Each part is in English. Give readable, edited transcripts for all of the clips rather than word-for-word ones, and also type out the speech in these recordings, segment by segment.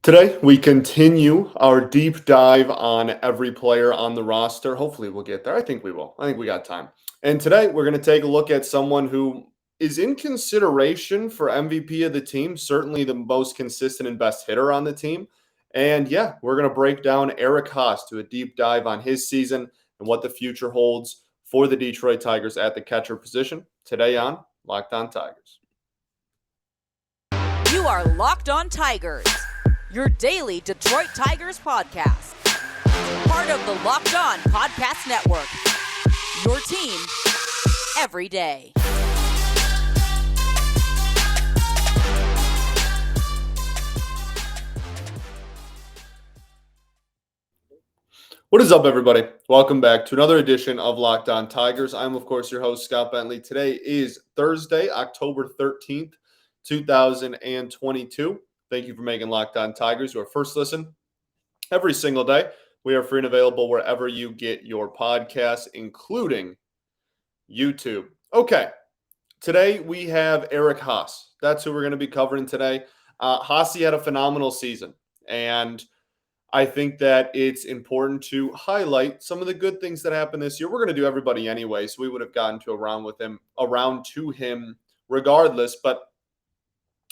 Today, we continue our deep dive on every player on the roster. Hopefully, we'll get there. I think we will. I think we got time. And today, we're going to take a look at someone who is in consideration for MVP of the team, certainly the most consistent and best hitter on the team. And yeah, we're going to break down Eric Haase to a deep dive on his season and what the future holds for the Detroit Tigers at the catcher position. Today on Locked On Tigers. You are Locked On Tigers, your daily Detroit Tigers podcast. Part of the Locked On Podcast Network, your team every day. What is up, everybody? Welcome back to another edition of Locked On Tigers. I'm, of course, your host, Scott Bentley. Today is Thursday, October 13th, 2022. Thank you for making Locked On Tigers your first listen every single day. We are free and available wherever you get your podcasts, including YouTube. Okay, today we have Eric Haase. That's who we're going to be covering today. Haase had a phenomenal season, and I think that it's important to highlight some of the good things that happened this year. We're going to do everybody anyway, so we would have gotten to around to him regardless. But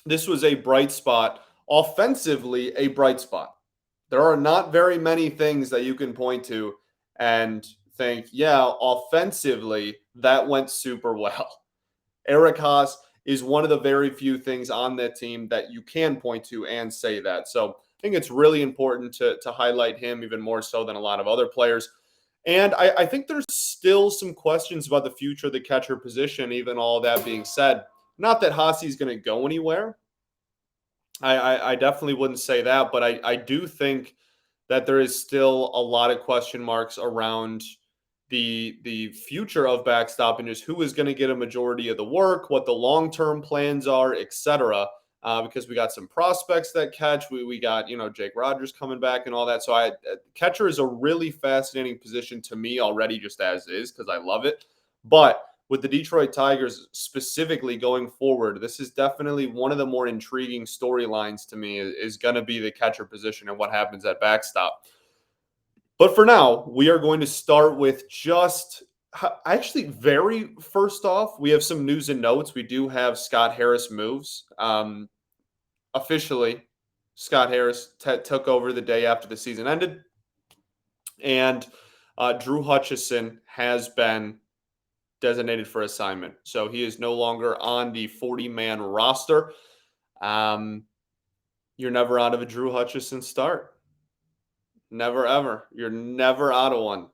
this was a bright spot, offensively, a bright spot. There are not very many things that you can point to and think, yeah, offensively, that went super well. Eric Haase is one of the very few things on that team that you can point to and say that. So I think it's really important to highlight him even more so than a lot of other players. And I think there's still some questions about the future of the catcher position, even all that being said. Not that Haase is going to go anywhere. I definitely wouldn't say that, but I do think that there is still a lot of question marks around the future of backstop and just who is going to get a majority of the work, what the long-term plans are, etc. Because we got some prospects that catch. We got, Jake Rogers coming back and all that. So catcher is a really fascinating position to me already just as is because I love it. But with the Detroit Tigers specifically going forward, this is definitely one of the more intriguing storylines to me is going to be the catcher position and what happens at backstop. But for now, we are going to start with just actually very first off, we have some news and notes. We do have Scott Harris moves. Officially, Scott Harris took over the day after the season ended. And Drew Hutchison has been designated for assignment. So he is no longer on the 40-man roster. You're never out of a Drew Hutchison start. Never, ever. You're never out of one.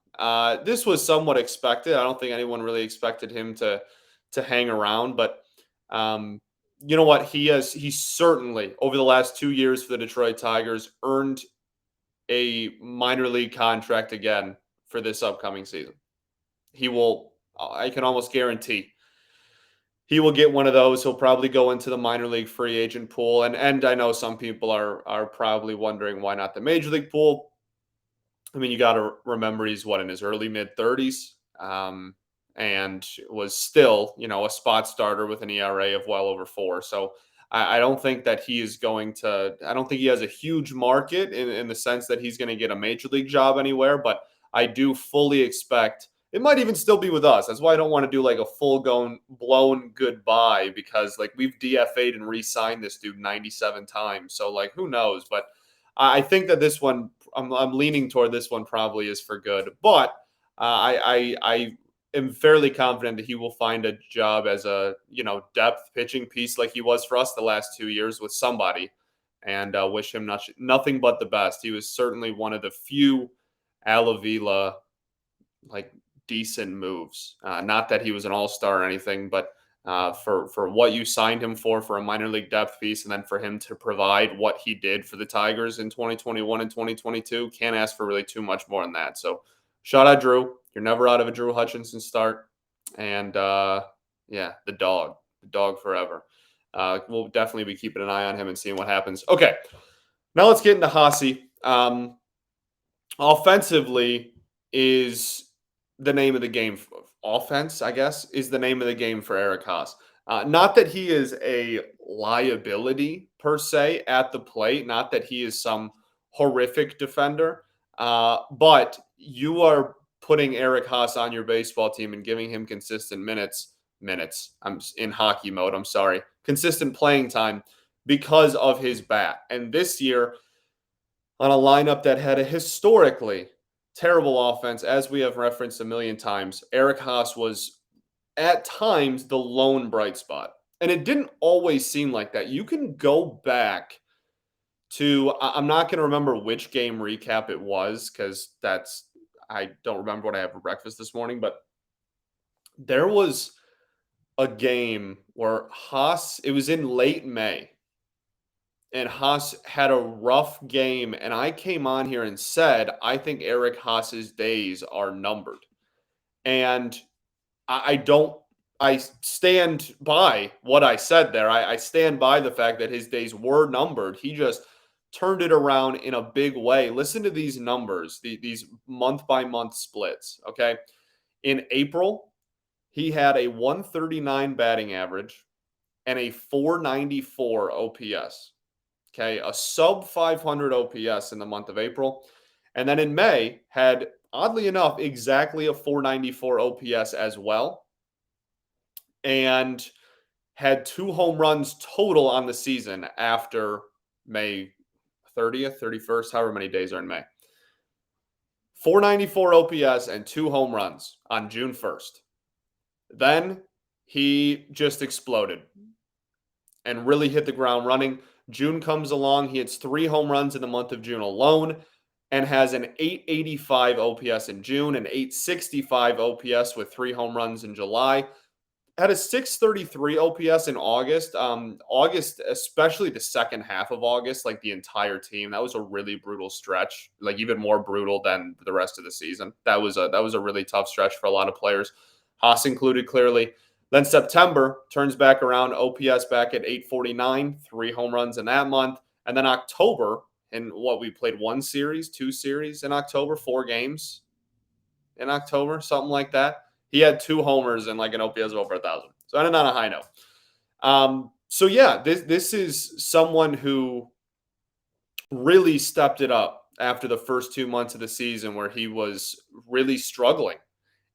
This was somewhat expected. I don't think anyone really expected him to hang around, but you know what? He certainly, over the last 2 years for the Detroit Tigers, earned a minor league contract again for this upcoming season. He will, I can almost guarantee, he will get one of those. He'll probably go into the minor league free agent pool. And I know some people are probably wondering why not the major league pool. I mean, you got to remember he's in his early mid-30s and was still, a spot starter with an ERA of well over 4. So I don't think that he is I don't think he has a huge market in the sense that he's going to get a major league job anywhere, but I do fully expect it might even still be with us. That's why I don't want to do like a blown goodbye because we've DFA'd and re-signed this dude 97 times. So who knows? But I think that this one, I'm leaning toward this one probably is for good. But I am fairly confident that he will find a job as a depth pitching piece like he was for us the last 2 years with somebody, and wish him nothing but the best. He was certainly one of the few Al Avila decent moves. Not that he was an all-star or anything, but for what you signed him for a minor league depth piece, and then for him to provide what he did for the Tigers in 2021 and 2022, can't ask for really too much more than that. So shout out Drew. You're never out of a Drew Hutchison start. And the dog forever. We'll definitely be keeping an eye on him and seeing what happens. Okay, now let's get into Haase. Offensively is the name of the game. Offense, I guess, is the name of the game for Eric Haase. Not that he is a liability per se at the plate. Not that he is some horrific defender, but you are putting Eric Haase on your baseball team and giving him consistent minutes. I'm in hockey mode. I'm sorry. Consistent playing time because of his bat. And this year, on a lineup that had a historically terrible offense, as we have referenced a million times, Eric Haase was at times the lone bright spot. And it didn't always seem like that. You can go back to, I'm not going to remember which game recap it was because I don't remember what I had for breakfast this morning, but there was a game where Haas, it was in late May, and Haas had a rough game. And I came on here and said, I think Eric Haas's days are numbered. And I don't, I stand by what I said there. I stand by the fact that his days were numbered. He just turned it around in a big way. Listen to these numbers, these month by month splits. Okay. In April, he had a 139 batting average and a 494 OPS. Okay. A sub 500 OPS in the month of April. And then in May, had, oddly enough, exactly a 494 OPS as well, and had 2 home runs total on the season after May 30th, 31st, however many days are in May. 494 OPS and 2 home runs on June 1st. Then he just exploded and really hit the ground running. June comes along. He hits 3 home runs in the month of June alone and has an 885 OPS in June, an 865 OPS with 3 home runs in July. Had a 633 OPS in August. August, especially the second half of August, like the entire team, that was a really brutal stretch, like even more brutal than the rest of the season. That was a really tough stretch for a lot of players, Haas included, clearly. Then September turns back around, OPS back at 849, 3 home runs in that month. And then October, and we played 2 series in October, 4 games in October, something like that. He had 2 homers and like an OPS of over 1,000. So ended on a high note. So yeah, this is someone who really stepped it up after the first 2 months of the season where he was really struggling,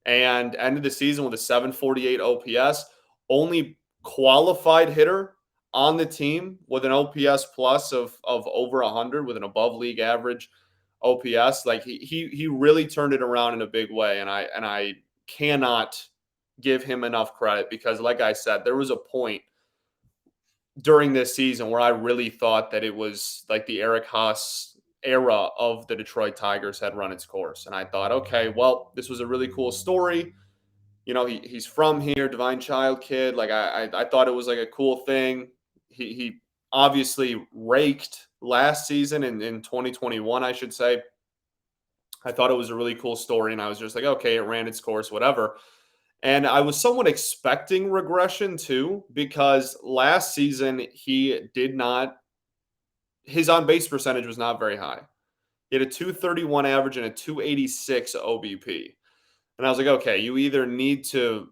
and ended the season with a 748 OPS, only qualified hitter on the team with an OPS plus of over 100, with an above league average OPS. Like he really turned it around in a big way, and I cannot give him enough credit because, like I said, there was a point during this season where I really thought that it was like the Eric Haase era of the Detroit Tigers had run its course. And I thought, okay, well, this was a really cool story. You know, he's from here, Divine Child kid. Like I thought it was like a cool thing. He obviously raked last season in 2021, I should say. I thought it was a really cool story, and I was just like, okay, it ran its course, whatever. And I was somewhat expecting regression too, because last season his on base percentage was not very high. He had a 231 average and a 286 OBP. And I was like, okay, you either need to,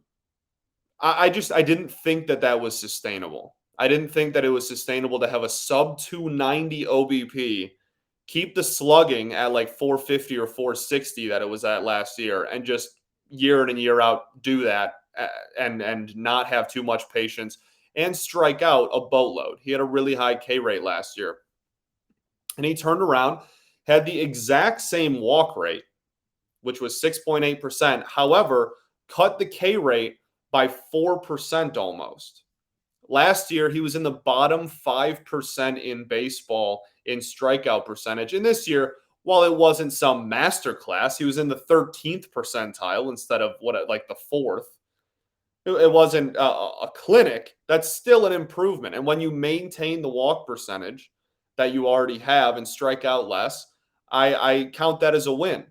I didn't think that was sustainable. I didn't think that it was sustainable to have a sub 290 OBP, keep the slugging at like 450 or 460 that it was at last year, and just year in and year out do that and not have too much patience and strike out a boatload. He had a really high K rate last year. And he turned around, had the exact same walk rate, which was 6.8%. However, cut the K rate by 4% almost. Last year, he was in the bottom 5% in baseball in strikeout percentage. And this year, while it wasn't some masterclass, he was in the 13th percentile instead of the 4th. It wasn't a clinic. That's still an improvement. And when you maintain the walk percentage that you already have and strike out less, I count that as a win.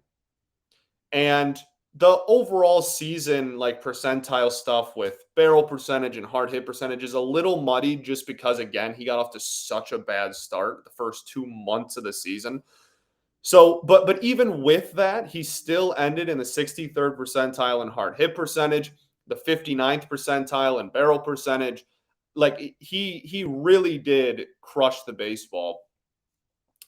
And the overall season, like percentile stuff with barrel percentage and hard hit percentage, is a little muddy just because, again, he got off to such a bad start the first 2 months of the season. So, but even with that, he still ended in the 63rd percentile in hard hit percentage, the 59th percentile in barrel percentage. like he really did crush the baseball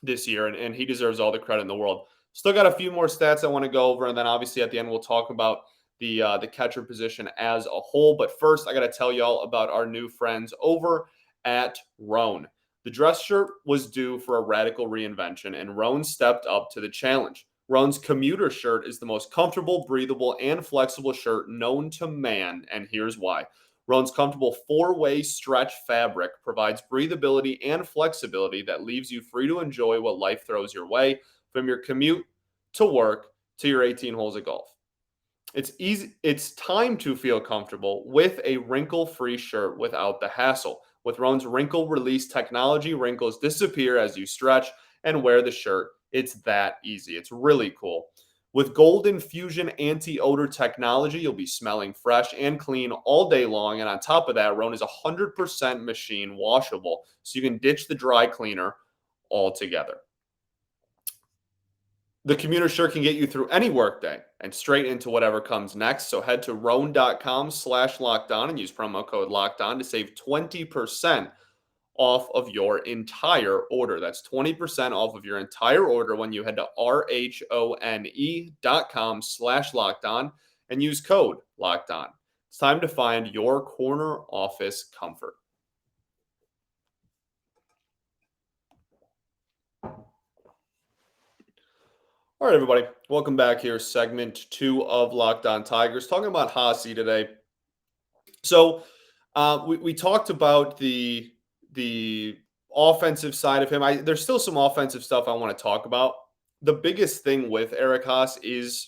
this year, and he deserves all the credit in the world. Still got a few more stats I want to go over, and then obviously at the end we'll talk about the catcher position as a whole. But first, I got to tell y'all about our new friends over at Roan. The dress shirt was due for a radical reinvention, and Roan stepped up to the challenge. Roan's commuter shirt is the most comfortable, breathable, and flexible shirt known to man, and here's why. Roan's comfortable four-way stretch fabric provides breathability and flexibility that leaves you free to enjoy what life throws your way, from your commute to work to your 18 holes of golf. It's easy. It's time to feel comfortable with a wrinkle-free shirt without the hassle. With Roan's wrinkle release technology, wrinkles disappear as you stretch and wear the shirt. It's that easy. It's really cool. With Gold Infusion anti-odor technology, you'll be smelling fresh and clean all day long. And on top of that, Roan is 100% machine washable, so you can ditch the dry cleaner altogether. The commuter shirt can get you through any workday and straight into whatever comes next. So head to roan.com/lockedon and use promo code lockedon to save 20% off of your entire order. That's 20% off of your entire order when you head to RHONE.com/lockedon and use code lockedon. It's time to find your corner office comfort. All right, everybody. Welcome back here. Segment 2 of Locked On Tigers. Talking about Haase today. So we talked about the offensive side of him. There's still some offensive stuff I want to talk about. The biggest thing with Eric Haase is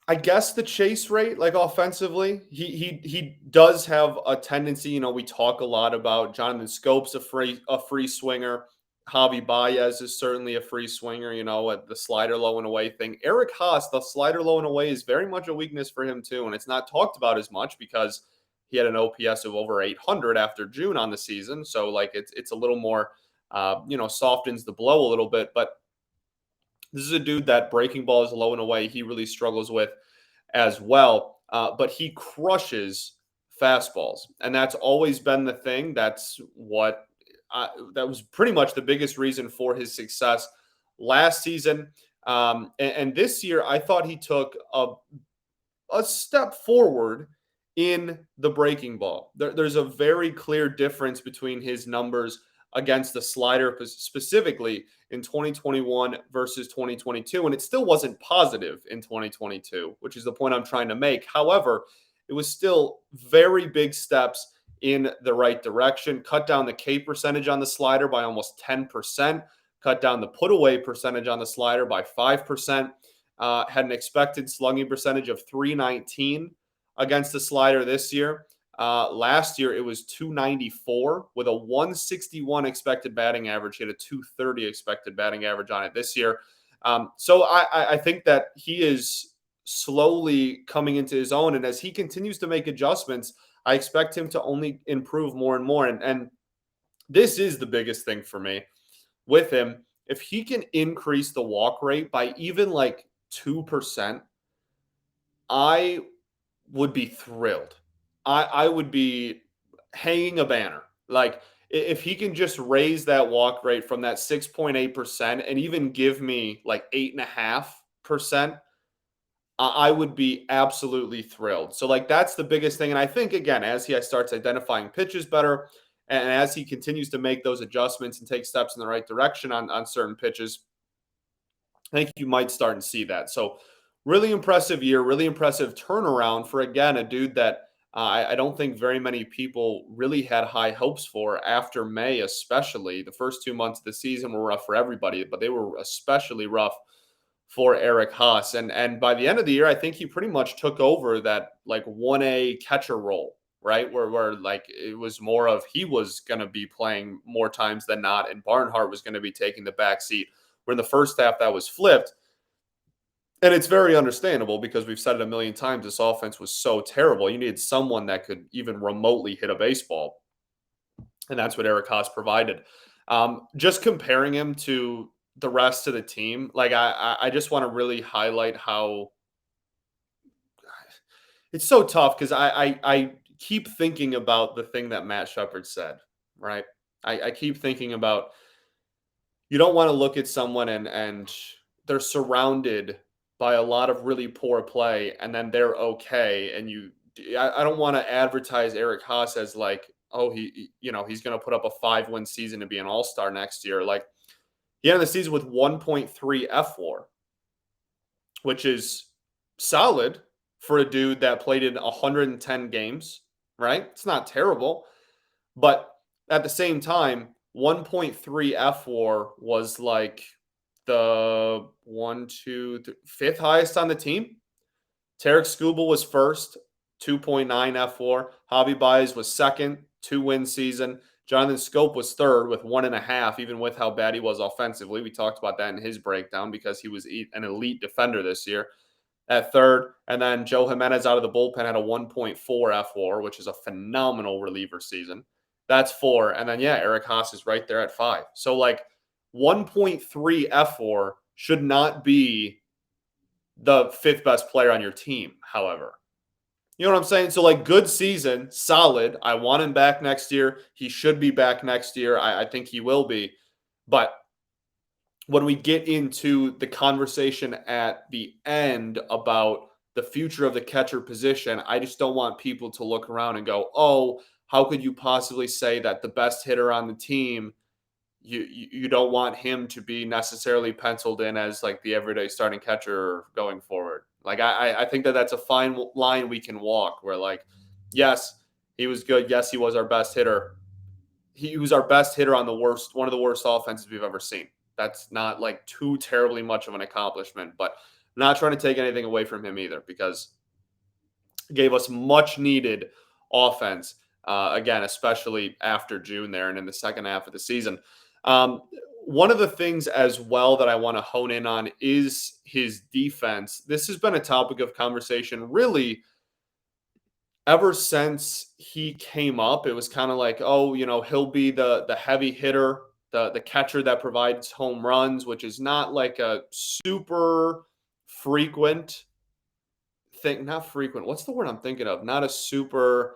I guess the chase rate, like offensively. He does have a tendency. We talk a lot about Jonathan Scopes, a free swinger. Javi Baez is certainly a free swinger, at the slider low and away thing. Eric Haase, the slider low and away is very much a weakness for him too, and it's not talked about as much because he had an OPS of over 800 after June on the season. So like it's a little more, softens the blow a little bit. But this is a dude that breaking balls low and away he really struggles with as well. But he crushes fastballs, and that's always been the thing. That was pretty much the biggest reason for his success last season. And this year, I thought he took a step forward in the breaking ball. There's a very clear difference between his numbers against the slider specifically in 2021 versus 2022. And it still wasn't positive in 2022, which is the point I'm trying to make. However, it was still very big steps in the right direction. Cut down the K percentage on the slider by almost 10%. Cut down the put away percentage on the slider by 5%. Had an expected slugging percentage of 319 against the slider this year. Last year, it was 294 with a 161 expected batting average. He had a 230 expected batting average on it this year. So I think that he is slowly coming into his own. And as he continues to make adjustments, I expect him to only improve more and more. And this is the biggest thing for me with him. If he can increase the walk rate by even like 2%, I would be thrilled. I would be hanging a banner. Like if he can just raise that walk rate from that 6.8% and even give me like 8.5%, I would be absolutely thrilled. So like that's the biggest thing. And I think again, as he starts identifying pitches better and as he continues to make those adjustments and take steps in the right direction on certain pitches, I think you might start to see that. So really impressive year, really impressive turnaround for, again, a dude that I don't think very many people really had high hopes for after May, especially. The first 2 months of the season were rough for everybody, but they were especially rough for Eric Haase. And by the end of the year, I think he pretty much took over that like 1A catcher role, right? Where like it was more of he was going to be playing more times than not, and Barnhart was going to be taking the back seat. Where in the first half that was flipped. And it's very understandable because we've said it a million times. This offense was so terrible. You needed someone that could even remotely hit a baseball. And that's what Eric Haase provided. Just comparing him to the rest of the team, like I just want to really highlight how It's so tough because I keep thinking about the thing that Matt Shepard said, right? I keep thinking about, you don't want to look at someone and they're surrounded by a lot of really poor play and then they're okay. And I don't want to advertise Eric Haase as like, oh, he's going to put up a 5-win season to be an all-star next year. Like, he ended the season with 1.3 F4, which is solid for a dude that played in 110 games, right? It's not terrible. But at the same time, 1.3 F4 was like the fifth highest on the team. Tarek Skubal was first, 2.9 F4. Javi Baez was second, 2-win season. Jonathan Scope was third with 1.5, even with how bad he was offensively. We talked about that in his breakdown because he was an elite defender this year at third. And then Joe Jimenez out of the bullpen had a 1.4 F4, which is a phenomenal reliever season. That's 4. And then, yeah, Eric Haase is right there at 5. So, like, 1.3 F4 should not be the 5th best player on your team, however. You know what I'm saying? So, like, good season, solid. I want him back next year. He should be back next year. I think he will be. But when we get into the conversation at the end about the future of the catcher position, I just don't want people to look around and go, oh, how could you possibly say that the best hitter on the team, you don't want him to be necessarily penciled in as like the everyday starting catcher going forward? Like, I think that that's a fine line we can walk where, like, yes, he was good. Yes, he was our best hitter. He was our best hitter on one of the worst offenses we've ever seen. That's not like too terribly much of an accomplishment, but I'm not trying to take anything away from him either because he gave us much needed offense. Again, especially after June there and in the second half of the season. One of the things as well that I want to hone in on is his defense. This has been a topic of conversation really ever since he came up. It was kind of like, oh, he'll be the heavy hitter, the catcher that provides home runs, which is not like a super frequent thing. Not frequent. What's the word I'm thinking of? Not a super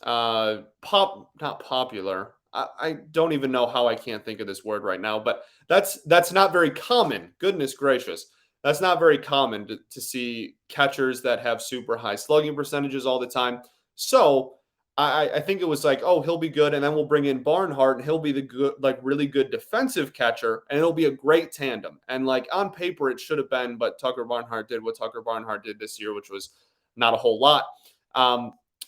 not popular. I don't even know how I can't think of this word right now, but that's not very common. Goodness gracious. That's not very common to see catchers that have super high slugging percentages all the time. So I think it was like, oh, he'll be good, and then we'll bring in Barnhart, and he'll be the good, like really good defensive catcher, and it'll be a great tandem. And like on paper, it should have been, but Tucker Barnhart did what Tucker Barnhart did this year, which was not a whole lot.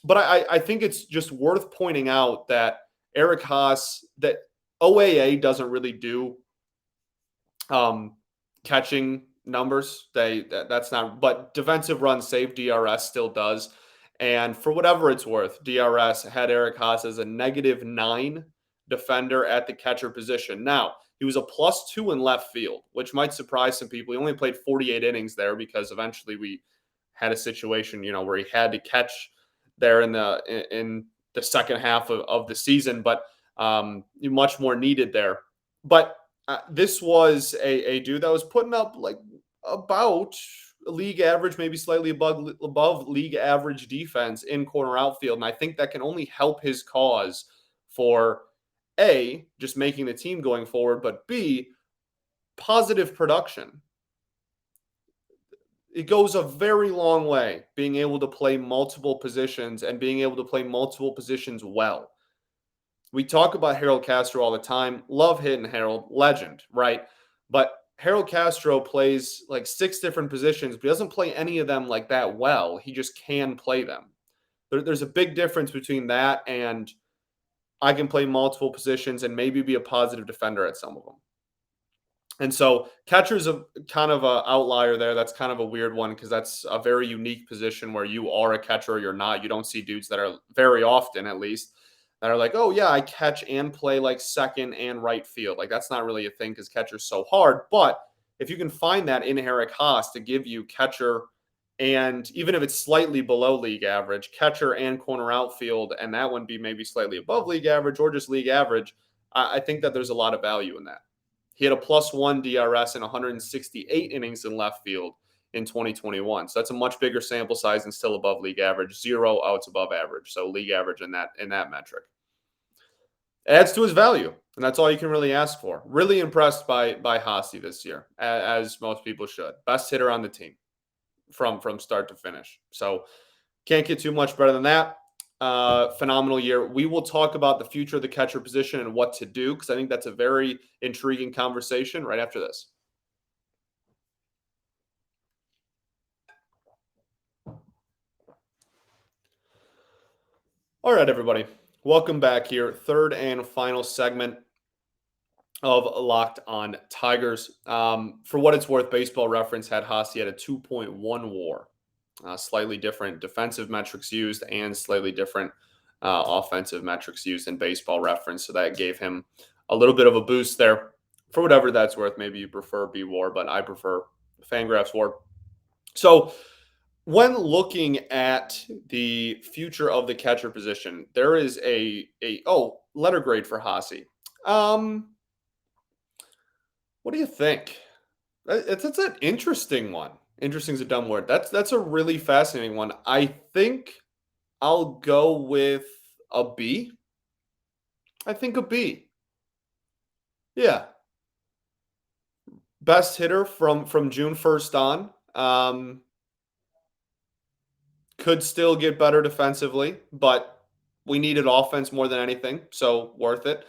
But I think it's just worth pointing out that Eric Haase, that OAA doesn't really do catching numbers. That's not, but defensive runs saved, DRS still does. And for whatever it's worth, DRS had Eric Haase as a -9 defender at the catcher position. Now, he was a +2 in left field, which might surprise some people. He only played 48 innings there because eventually we had a situation, where he had to catch there in the second half of the season, but much more needed there. But this was a dude that was putting up like about league average, maybe slightly above league average defense in corner outfield. And I think that can only help his cause for A, just making the team going forward, but B, positive production. It goes a very long way being able to play multiple positions and being able to play multiple positions well. We talk about Harold Castro all the time. Love hitting Harold, legend, right? But Harold Castro plays like 6 different positions, but he doesn't play any of them like that well. He just can play them. There's a big difference between that and I can play multiple positions and maybe be a positive defender at some of them. And so catcher's a kind of an outlier there. That's kind of a weird one because that's a very unique position where you are a catcher or you're not. You don't see dudes that are very often, at least, that are like, oh yeah, I catch and play like second and right field. Like that's not really a thing because catcher's so hard. But if you can find that in Eric Haase to give you catcher and even if it's slightly below league average, catcher and corner outfield, and that one be maybe slightly above league average or just league average, I think that there's a lot of value in that. He had a +1 DRS in 168 innings in left field in 2021. So that's a much bigger sample size and still above league average. 0 outs above average. So league average in that metric. Adds to his value, and that's all you can really ask for. Really impressed by Haase this year, as most people should. Best hitter on the team from start to finish. So can't get too much better than that. Phenomenal year. We will talk about the future of the catcher position and what to do, because I think that's a very intriguing conversation right after this. All right, everybody. Welcome back here. Third and final segment of Locked On Tigers. For what it's worth, Baseball Reference had Haase at a 2.1 WAR. Slightly different defensive metrics used and slightly different offensive metrics used in Baseball Reference. So that gave him a little bit of a boost there. For whatever that's worth, maybe you prefer B WAR, but I prefer Fangraphs WAR. So when looking at the future of the catcher position, there is a letter grade for Haase. What do you think? It's an interesting one. Interesting is a dumb word. That's a really fascinating one. I think I'll go with a B. I think a B. Yeah. Best hitter from June 1st on. Could still get better defensively, but we needed offense more than anything, so worth it.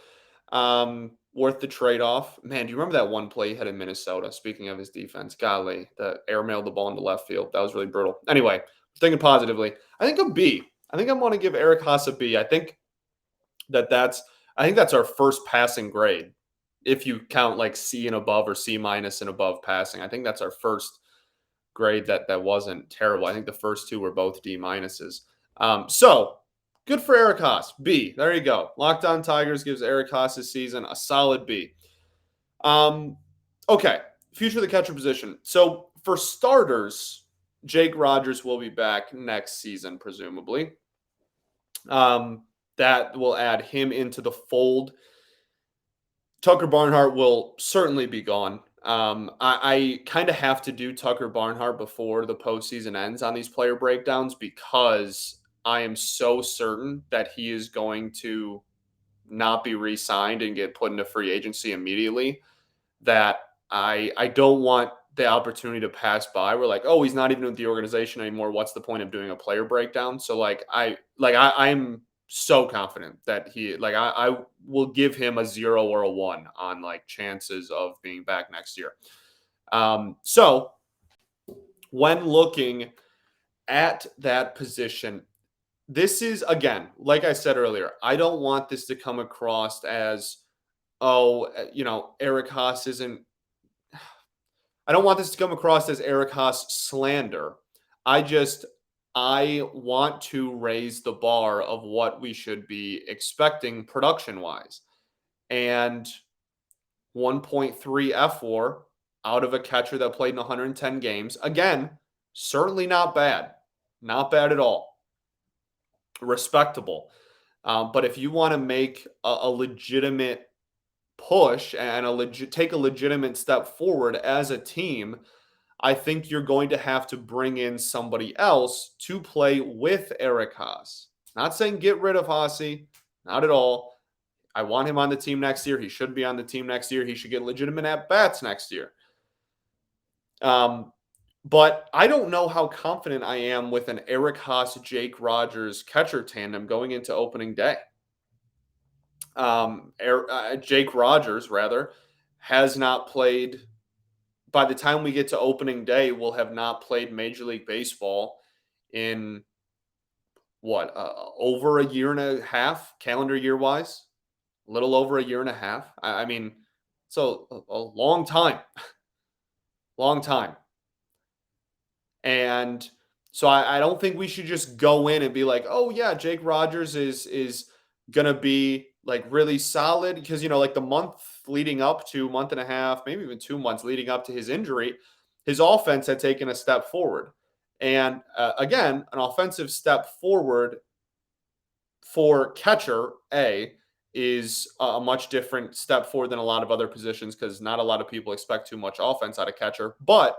Worth the trade-off. Man, do you remember that one play he had in Minnesota? Speaking of his defense, golly, the airmailed the ball into left field. That was really brutal. Anyway, thinking positively. I think a B. I think I want to give Eric Haase a B. I think that's our first passing grade. If you count like C and above or C minus and above passing, I think that's our first grade that wasn't terrible. I think the first two were both D minuses. So good for Eric Haase. B. There you go. Locked On Tigers gives Eric Haase's season a solid B. Okay. Future of the catcher position. So for starters, Jake Rogers will be back next season, presumably. That will add him into the fold. Tucker Barnhart will certainly be gone. I kind of have to do Tucker Barnhart before the postseason ends on these player breakdowns, because I am so certain that he is going to not be re-signed and get put into free agency immediately, that I don't want the opportunity to pass by. We're like, oh, he's not even with the organization anymore. What's the point of doing a player breakdown? So I'm so confident that I will give him a 0 or a 1 on like chances of being back next year. So when looking at that position, this is, again, like I said earlier, I don't want this to come across as, Eric Haase isn't. I don't want this to come across as Eric Haase slander. I want to raise the bar of what we should be expecting production-wise. And 1.3 FWAR out of a catcher that played in 110 games. Again, certainly not bad. Not bad at all. Respectable. But if you want to make a legitimate push and take a legitimate step forward as a team, I think you're going to have to bring in somebody else to play with Eric Haase. Not saying get rid of Haase, not at all. I want him on the team next year. He should be on the team next year. He should get legitimate at-bats next year. But I don't know how confident I am with an Eric Haase, Jake Rogers catcher tandem going into opening day. Jake Rogers, rather, has not played. By the time we get to opening day, will have not played Major League Baseball in over a year and a half, calendar year wise, a little over a year and a half. I mean, so a long time, long time. And so I don't think we should just go in and be like, oh yeah, Jake Rogers is going to be like really solid, because, like the month and a half, maybe even 2 months leading up to his injury, his offense had taken a step forward. And again, an offensive step forward for catcher is a much different step forward than a lot of other positions, because not a lot of people expect too much offense out of catcher. But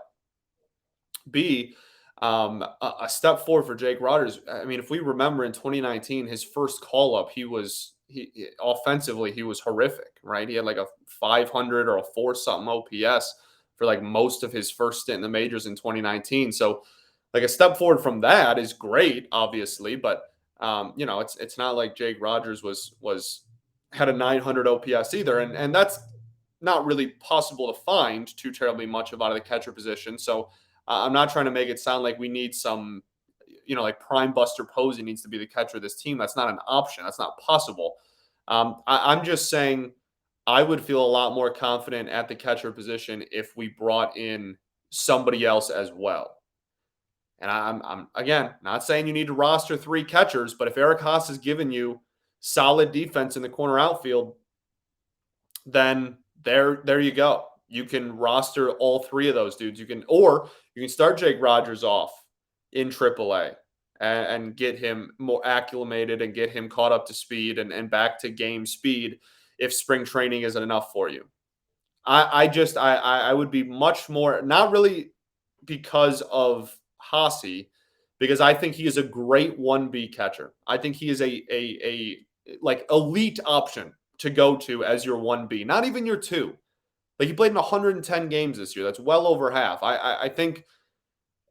B, a step forward for Jake Rogers. I mean, if we remember in 2019, his first call up, offensively he was horrific, right? He had like a 500 or a 4 something OPS for like most of his first stint in the majors in 2019. So like a step forward from that is great, obviously, but it's not like Jake Rogers was had a 900 OPS either, and that's not really possible to find too terribly much of out of the catcher position. So I'm not trying to make it sound like we need some, like prime Buster Posey needs to be the catcher of this team. That's not an option. That's not possible. I'm just saying I would feel a lot more confident at the catcher position if we brought in somebody else as well. And I'm again not saying you need to roster 3 catchers, but if Eric Haase has given you solid defense in the corner outfield, then there you go. You can roster all 3 of those dudes. You can start Jake Rogers off in AAA and get him more acclimated and get him caught up to speed and back to game speed if spring training isn't enough for you. I would be much more, not really because of Haase, because I think he is a great 1B catcher. I think he is a like elite option to go to as your 1B, not even your 2. Like he played in 110 games this year. That's well over half. I think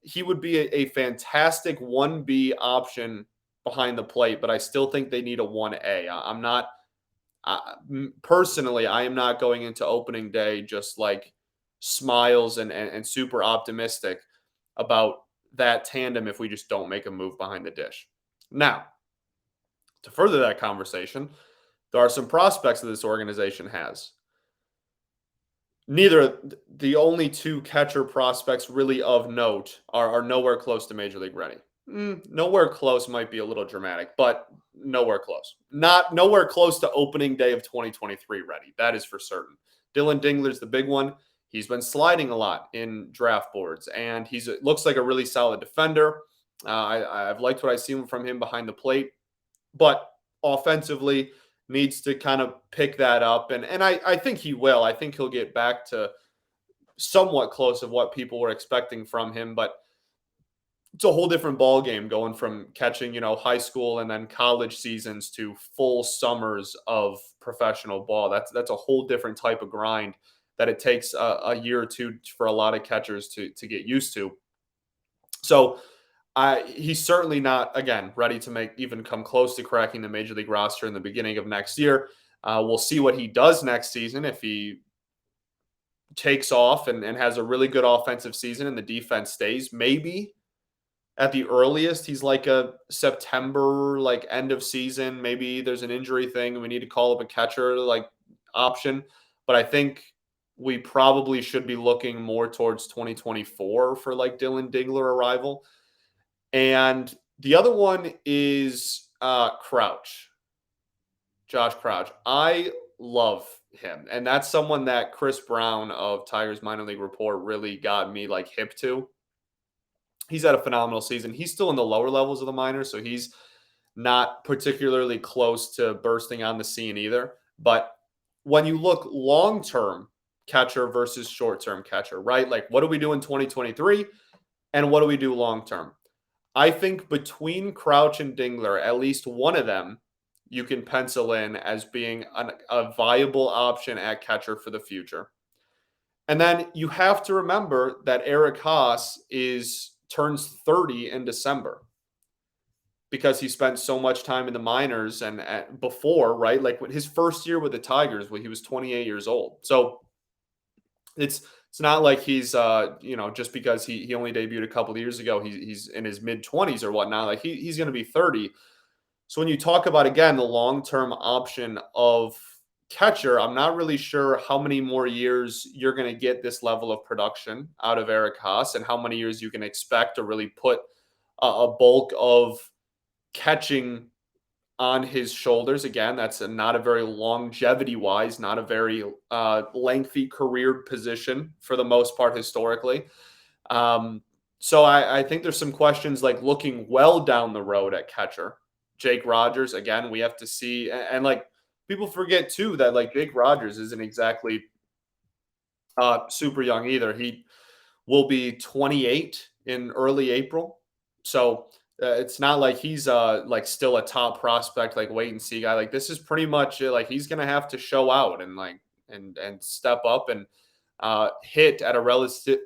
he would be a fantastic 1B option behind the plate, but I still think they need a 1A. I'm not personally, I am not going into opening day just like smiles and super optimistic about that tandem if we just don't make a move behind the dish. Now, to further that conversation, there are some prospects that this organization has. The only 2 catcher prospects really of note are nowhere close to major league ready. Nowhere close might be a little dramatic, but nowhere close. Not nowhere close to opening day of 2023 ready. That is for certain. Dylan Dingler's the big one. He's been sliding a lot in draft boards, and looks like a really solid defender. I've liked what I've seen from him behind the plate, but offensively needs to kind of pick that up, and I think he will. I think he'll get back to somewhat close of what people were expecting from him, but it's a whole different ball game going from catching, high school and then college seasons to full summers of professional ball. That's a whole different type of grind that it takes a year or 2 for a lot of catchers to get used to. So he's certainly not, again, ready to even come close to cracking the major league roster in the beginning of next year. We'll see what he does next season if he takes off and has a really good offensive season and the defense stays. Maybe at the earliest, he's like a September, like end of season. Maybe there's an injury thing and we need to call up a catcher like option. But I think we probably should be looking more towards 2024 for like Dylan Dingler arrival. And the other one is Crouch, Josh Crouch. I love him. And that's someone that Chris Brown of Tigers Minor League Report really got me like hip to. He's had a phenomenal season. He's still in the lower levels of the minors, so he's not particularly close to bursting on the scene either. But when you look long-term catcher versus short-term catcher, right? Like what do we do in 2023 and what do we do long-term? I think between Crouch and Dingler, at least one of them you can pencil in as being a viable option at catcher for the future. And then you have to remember that Eric Haase turns 30 in December because he spent so much time in the minors and before, right? Like his first year with the Tigers when he was 28 years old. So it's not like he's just because he only debuted a couple of years ago, he's in his mid 20s or whatnot. Like he's going to be 30. So when you talk about, again, the long-term option of catcher, I'm not really sure how many more years you're going to get this level of production out of Eric Haase and how many years you can expect to really put a bulk of catching on his shoulders. Again, that's not a very longevity-wise, not a very lengthy career position for the most part historically. So I think there's some questions like looking well down the road at catcher. Jake Rogers, again, we have to see. And like people forget too that like Jake Rogers isn't exactly super young either. He will be 28 in early April. So it's not like he's like still a top prospect, like wait and see guy. Like this is pretty much like he's gonna have to show out and like and step up and hit at a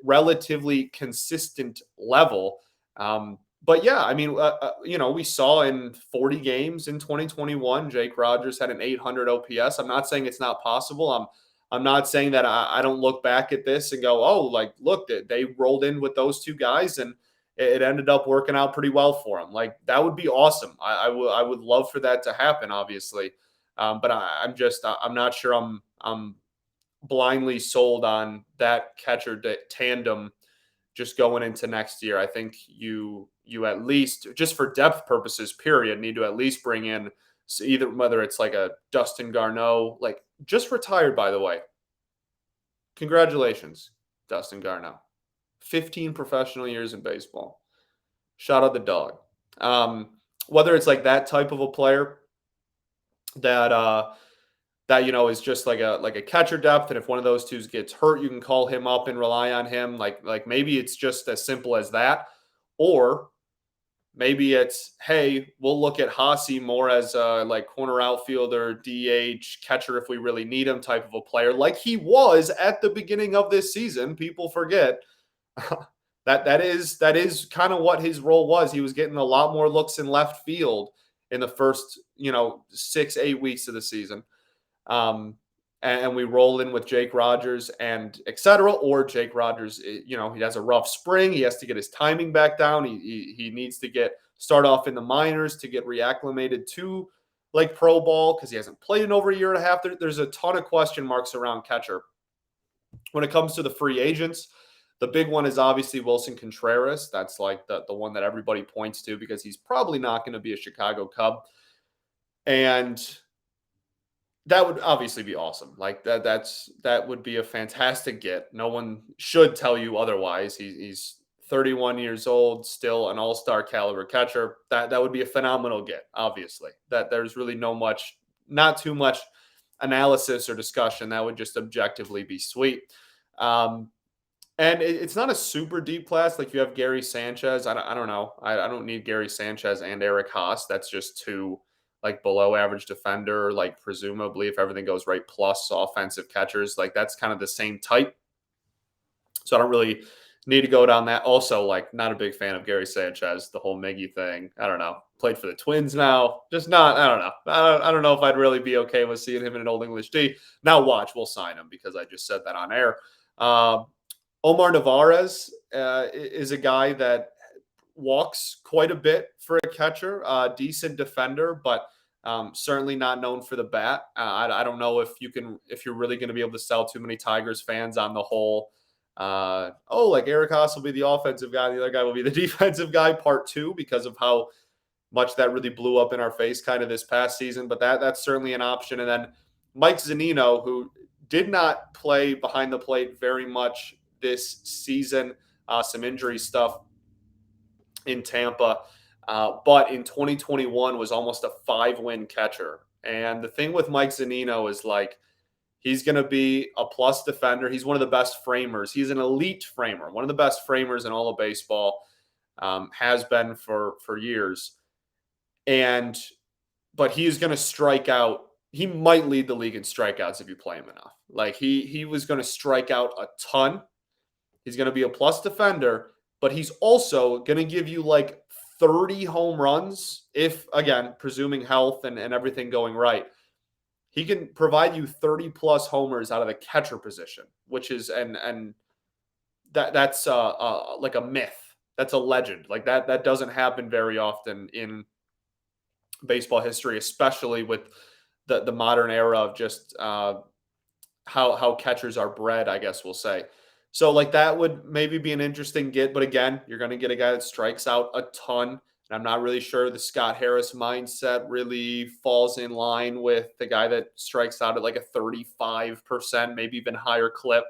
relatively consistent level. But yeah, I mean, we saw in 40 games in 2021, Jake Rogers had an 800 OPS. I'm not saying it's not possible. I'm not saying that I don't look back at this and go, oh, like, look, they rolled in with those two guys and it ended up working out pretty well for them. Like, that would be awesome. I would love for that to happen, obviously. But I'm not sure I'm blindly sold on that catcher tandem just going into next year. I think you at least, just for depth purposes, period, need to at least bring in either, whether it's like a Dustin Garneau, like just retired, by the way. Congratulations, Dustin Garneau. 15 professional years in baseball. Shout out the dog. Whether it's like that type of a player that is just like a catcher depth, and if one of those two gets hurt, you can call him up and rely on him. Like maybe it's just as simple as that, or maybe it's, hey, we'll look at Haase more as a like corner outfielder, DH, catcher if we really need him type of a player, like he was at the beginning of this season. People forget that is kind of what his role was. He was getting a lot more looks in left field in the first 6-8 weeks of the season. And we roll in with Jake Rogers and et cetera, or Jake Rogers, he has a rough spring. He has to get his timing back down. He needs to start off in the minors to get reacclimated to like pro ball because he hasn't played in over a year and a half. There's a ton of question marks around catcher. When it comes to the free agents, the big one is obviously Wilson Contreras. That's like the one that everybody points to because he's probably not going to be a Chicago Cub. And that would obviously be awesome. Like that would be a fantastic get. No one should tell you otherwise. He's 31 years old, still an all-star caliber catcher. That would be a phenomenal get, obviously. That there's really not too much analysis or discussion. That would just objectively be sweet. And it's not a super deep class. Like you have Gary Sanchez. I don't know. I don't need Gary Sanchez and Eric Haase. That's just two like below average defender, like presumably if everything goes right, plus offensive catchers. Like that's kind of the same type. So I don't really need to go down that. Also, like not a big fan of Gary Sanchez, the whole Miggy thing. I don't know. Played for the Twins now. Just not, I don't know. I don't know if I'd really be okay with seeing him in an Old English D. Now watch, we'll sign him because I just said that on air. Omar Narvaez is a guy that walks quite a bit for a catcher, decent defender, but certainly not known for the bat. I don't know if you're really going to be able to sell too many Tigers fans on the whole, like Eric Haase will be the offensive guy, the other guy will be the defensive guy, part two, because of how much that really blew up in our face kind of this past season. But that's certainly an option. And then Mike Zunino, who did not play behind the plate very much this season, some injury stuff in Tampa, but in 2021 was almost a 5-win catcher. And the thing with Mike Zunino is like he's going to be a plus defender. He's one of the best framers. He's an elite framer, one of the best framers in all of baseball, has been for years. But he is going to strike out. He might lead the league in strikeouts if you play him enough. Like he was going to strike out a ton. He's going to be a plus defender, but he's also going to give you like 30 home runs if, again, presuming health and everything going right. He can provide you 30-plus homers out of the catcher position, which is and that's like a myth. That's a legend. Like that doesn't happen very often in baseball history, especially with the modern era of just how catchers are bred, I guess we'll say. So like that would maybe be an interesting get, but again, you're going to get a guy that strikes out a ton. And I'm not really sure the Scott Harris mindset really falls in line with the guy that strikes out at like a 35%, maybe even higher clip.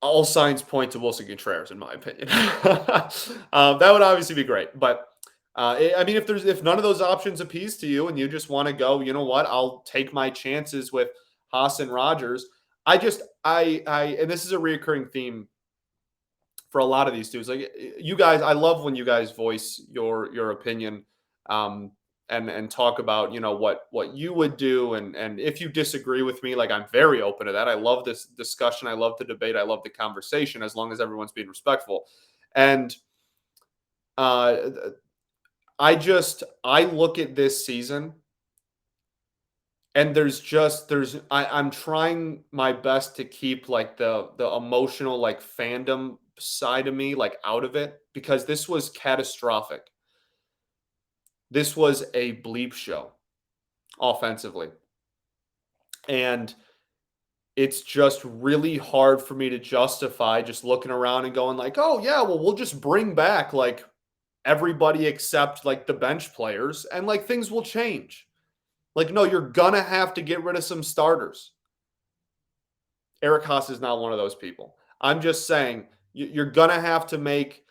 All signs point to Wilson Contreras, in my opinion. That would obviously be great, but I mean, if none of those options appease to you and you just want to go, you know what, I'll take my chances with Haase and Rogers. And this is a reoccurring theme for a lot of these dudes. Like you guys, I love when you guys voice your opinion, and talk about what you would do, and if you disagree with me, like I'm very open to that. I love this discussion. I love the debate. I love the conversation as long as everyone's being respectful. And uh, I look at this season and I'm trying my best to keep like the emotional like fandom side of me like out of it, because this was catastrophic. This was a bleep show offensively. And it's just really hard for me to justify just looking around and going like, "Oh yeah, well we'll just bring back like everybody except like the bench players and like things will change." Like, no, you're gonna have to get rid of some starters. Eric Haase is not one of those people. I'm just saying you're gonna have to make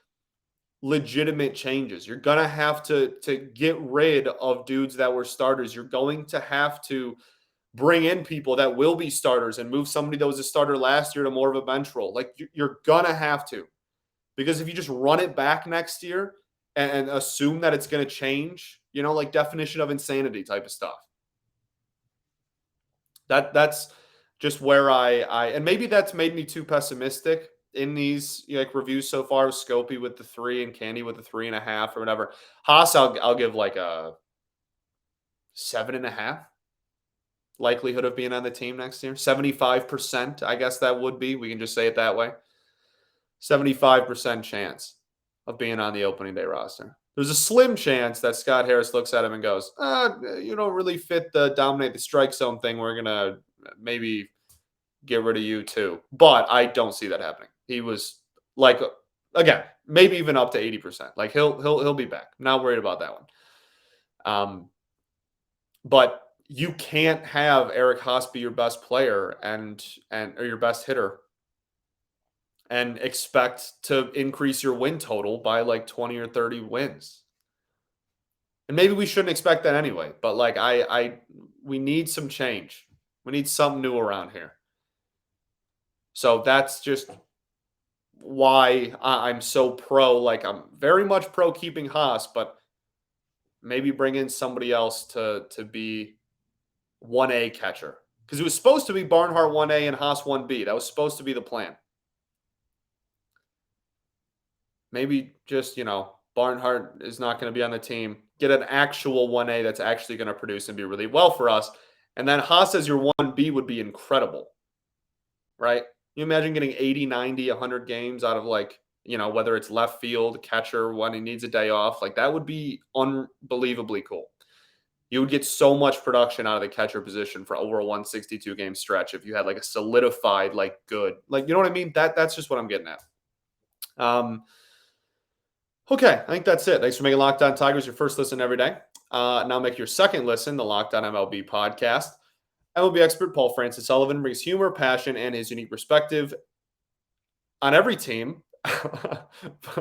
legitimate changes. You're gonna have to get rid of dudes that were starters. You're going to have to bring in people that will be starters and move somebody that was a starter last year to more of a bench role. Like you're gonna have to, because if you just run it back next year and assume that it's gonna change, like definition of insanity type of stuff. That's just where and maybe that's made me too pessimistic in these like reviews so far. Scopey with the 3 and Candy with the 3.5 or whatever. Haas, I'll give like a 7.5 likelihood of being on the team next year. 75%, I guess that would be. We can just say it that way. 75% chance of being on the opening day roster. There's a slim chance that Scott Harris looks at him and goes, you don't really fit the dominate the strike zone thing. We're going to maybe get rid of you too. But I don't see that happening. He was like, again, maybe even up to 80%. Like he'll be back. Not worried about that one. But you can't have Eric Haase be your best player or your best hitter and expect to increase your win total by like 20 or 30 wins. And maybe we shouldn't expect that anyway, but like we need some change. We need something new around here. So that's just why I'm so like I'm very much pro keeping Haase, but maybe bring in somebody else to be 1A catcher. Because it was supposed to be Barnhart 1A and Haase 1B. That was supposed to be the plan. Maybe just, Barnhart is not going to be on the team. Get an actual 1A that's actually going to produce and be really well for us. And then Haase as your 1B would be incredible, right? You imagine getting 80, 90, 100 games out of like, whether it's left field, catcher, when he needs a day off. Like that would be unbelievably cool. You would get so much production out of the catcher position for over a 162 game stretch if you had like a solidified, like good, like, you know what I mean? That's just what I'm getting at. Okay, I think that's it. Thanks for making Locked On Tigers your first listen every day. Now make your second listen, the Locked On MLB podcast. MLB expert Paul Francis Sullivan brings humor, passion, and his unique perspective on every team.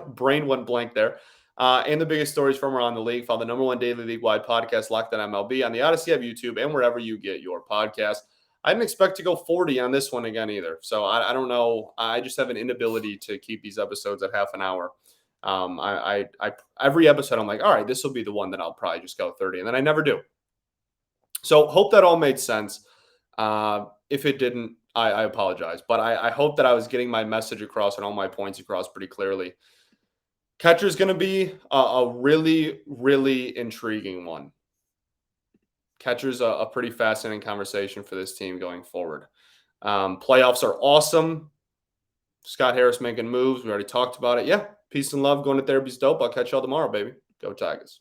Brain went blank there. And the biggest stories from around the league. Follow the #1 daily league-wide podcast, Locked On MLB, on the Odyssey app, YouTube, and wherever you get your podcast. I didn't expect to go 40 on this one again either. So I don't know. I just have an inability to keep these episodes at half an hour. I every episode I'm like, all right, this will be the one that I'll probably just go 30, and then I never do. So hope that all made sense. If it didn't, I apologize, but I hope that I was getting my message across and all my points across pretty clearly. Catcher is going to be a really, really intriguing one. Catcher's a pretty fascinating conversation for this team going forward. Playoffs are awesome. Scott Harris making moves. We already talked about it. Yeah. Peace and love. Going to therapy's dope. I'll catch y'all tomorrow, baby. Go Tigers.